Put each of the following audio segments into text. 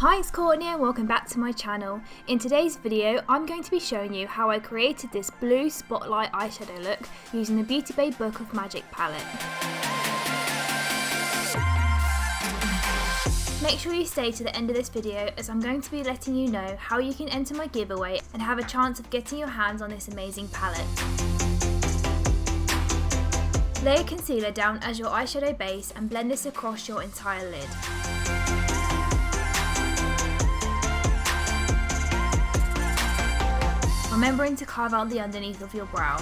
Hi, it's Courtney and welcome back to my channel. In today's video, I'm going to be showing you how I created this blue spotlight eyeshadow look using the Beauty Bay Book of Magic palette. Make sure you stay to the end of this video as I'm going to be letting you know how you can enter my giveaway and have a chance of getting your hands on this amazing palette. Lay a concealer down as your eyeshadow base and blend this across your entire lid. Remembering to carve out the underneath of your brow.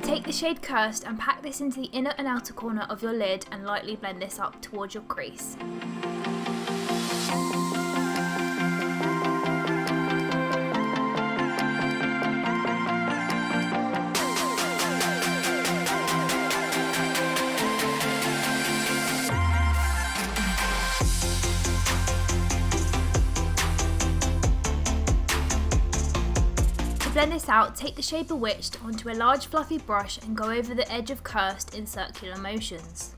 Take the shade Cursed and pack this into the inner and outer corner of your lid and lightly blend this up towards your crease. To blend this out, take the shade Bewitched onto a large fluffy brush and go over the edge of Cursed in circular motions.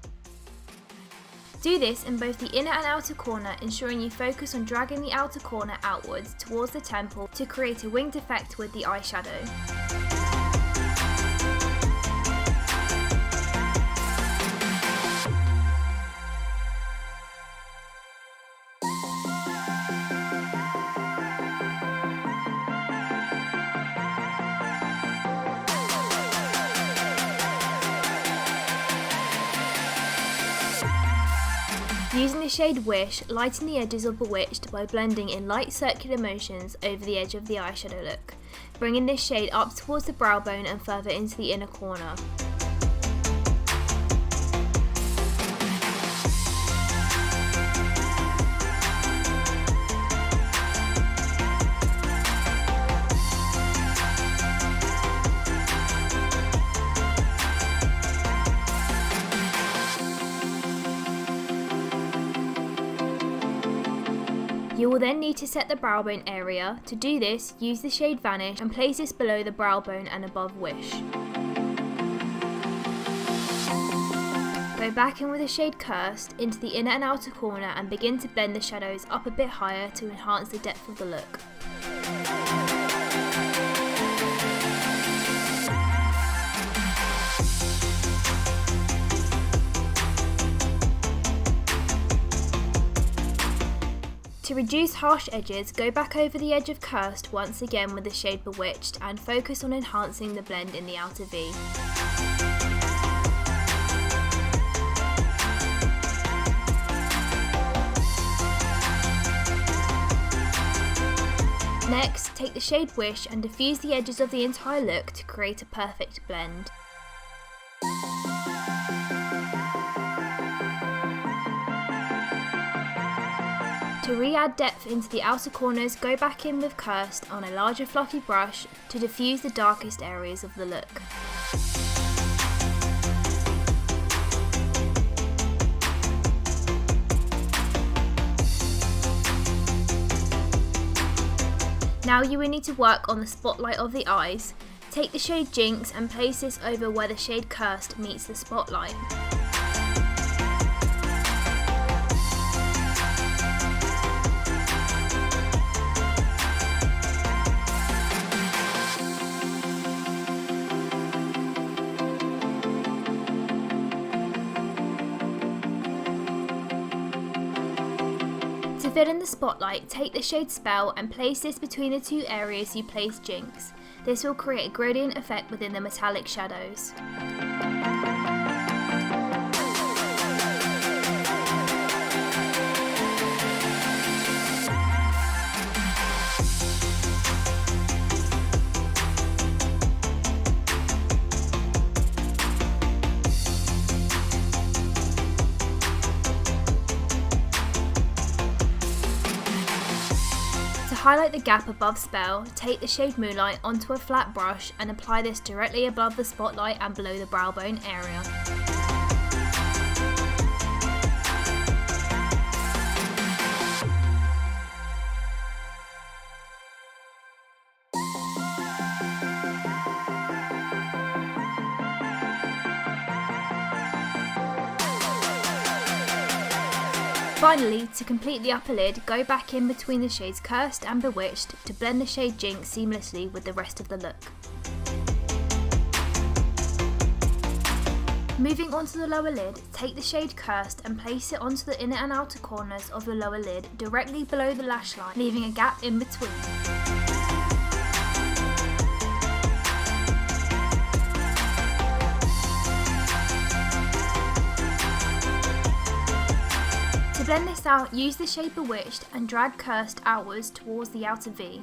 Do this in both the inner and outer corner, ensuring you focus on dragging the outer corner outwards towards the temple to create a winged effect with the eyeshadow. Using the shade Wish, lighten the edges of Bewitched by blending in light circular motions over the edge of the eyeshadow look, bringing this shade up towards the brow bone and further into the inner corner. You will then need to set the brow bone area. To do this, use the shade Vanish and place this below the brow bone and above Wish. Go back in with the shade Cursed into the inner and outer corner and begin to blend the shadows up a bit higher to enhance the depth of the look. To reduce harsh edges, go back over the edge of Cursed once again with the shade Bewitched and focus on enhancing the blend in the outer V. Next, take the shade Wish and diffuse the edges of the entire look to create a perfect blend. To re-add depth into the outer corners, go back in with Cursed on a larger fluffy brush to diffuse the darkest areas of the look. Now you will need to work on the spotlight of the eyes. Take the shade Jinx and place this over where the shade Cursed meets the spotlight. To fill in the spotlight, take the shade Spell and place this between the two areas you placed Jinx. This will create a gradient effect within the metallic shadows. To highlight the gap above Spell, take the shade Moonlight onto a flat brush and apply this directly above the spotlight and below the brow bone area. Finally, to complete the upper lid, go back in between the shades Cursed and Bewitched to blend the shade Jinx seamlessly with the rest of the look. Moving on to the lower lid, take the shade Cursed and place it onto the inner and outer corners of the lower lid directly below the lash line, leaving a gap in between. To blend this out, use the shade Bewitched and drag Cursed outwards towards the outer V.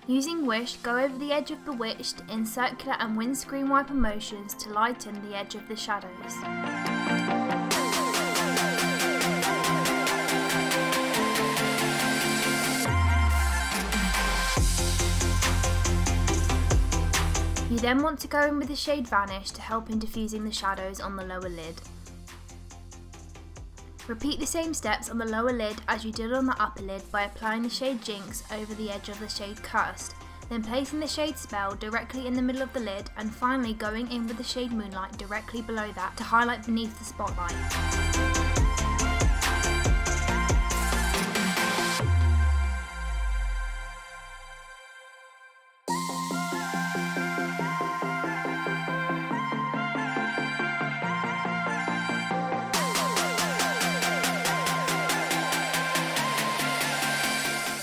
Using Wish, go over the edge of Bewitched in circular and windscreen wiper motions to lighten the edge of the shadows. You then want to go in with the shade Vanish to help in diffusing the shadows on the lower lid. Repeat the same steps on the lower lid as you did on the upper lid by applying the shade Jinx over the edge of the shade Cursed, then placing the shade Spell directly in the middle of the lid, and finally going in with the shade Moonlight directly below that to highlight beneath the spotlight.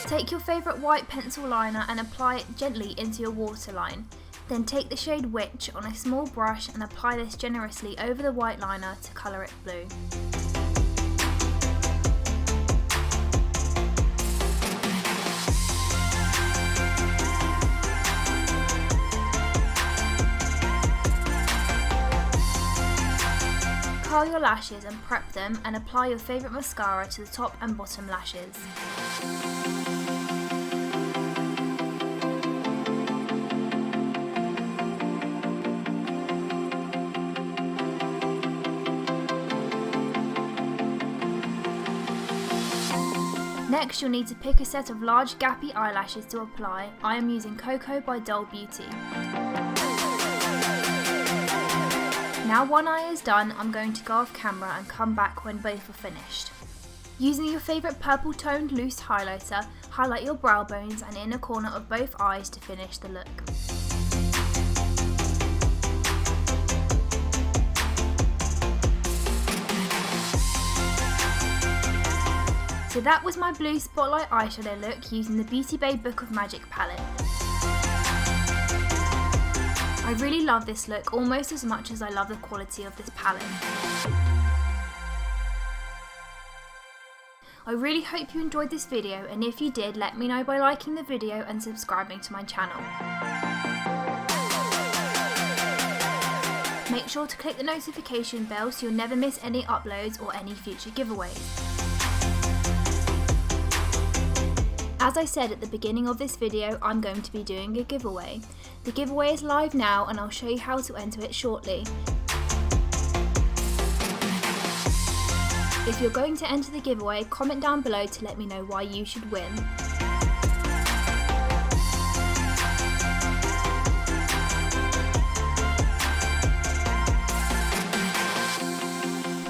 Take your favourite white pencil liner and apply it gently into your waterline. Then take the shade Witch on a small brush and apply this generously over the white liner to colour it blue. Curl your lashes and prep them, and apply your favourite mascara to the top and bottom lashes. Next, you'll need to pick a set of large gappy eyelashes to apply. I am using COCO by Doll Beauty. Now one eye is done, I'm going to go off camera and come back when both are finished. Using your favourite purple toned loose highlighter, highlight your brow bones and inner corner of both eyes to finish the look. So that was my blue spotlight eyeshadow look using the Beauty Bay Book of Magic palette. I really love this look almost as much as I love the quality of this palette. I really hope you enjoyed this video, and if you did, let me know by liking the video and subscribing to my channel. Make sure to click the notification bell so you'll never miss any uploads or any future giveaways. As I said at the beginning of this video, I'm going to be doing a giveaway. The giveaway is live now and I'll show you how to enter it shortly. If you're going to enter the giveaway, comment down below to let me know why you should win.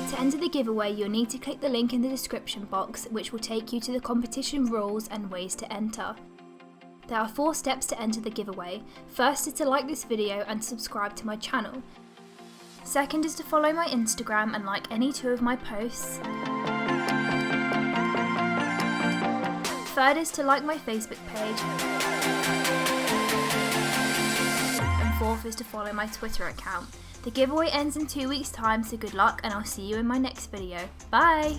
To enter the giveaway, you'll need to click the link in the description box, which will take you to the competition rules and ways to enter. There are 4 steps to enter the giveaway. First is to like this video and subscribe to my channel. Second is to follow my Instagram and like any 2 of my posts. Third is to like my Facebook page. And fourth is to follow my Twitter account. The giveaway ends in 2 weeks' time, so good luck and I'll see you in my next video. Bye!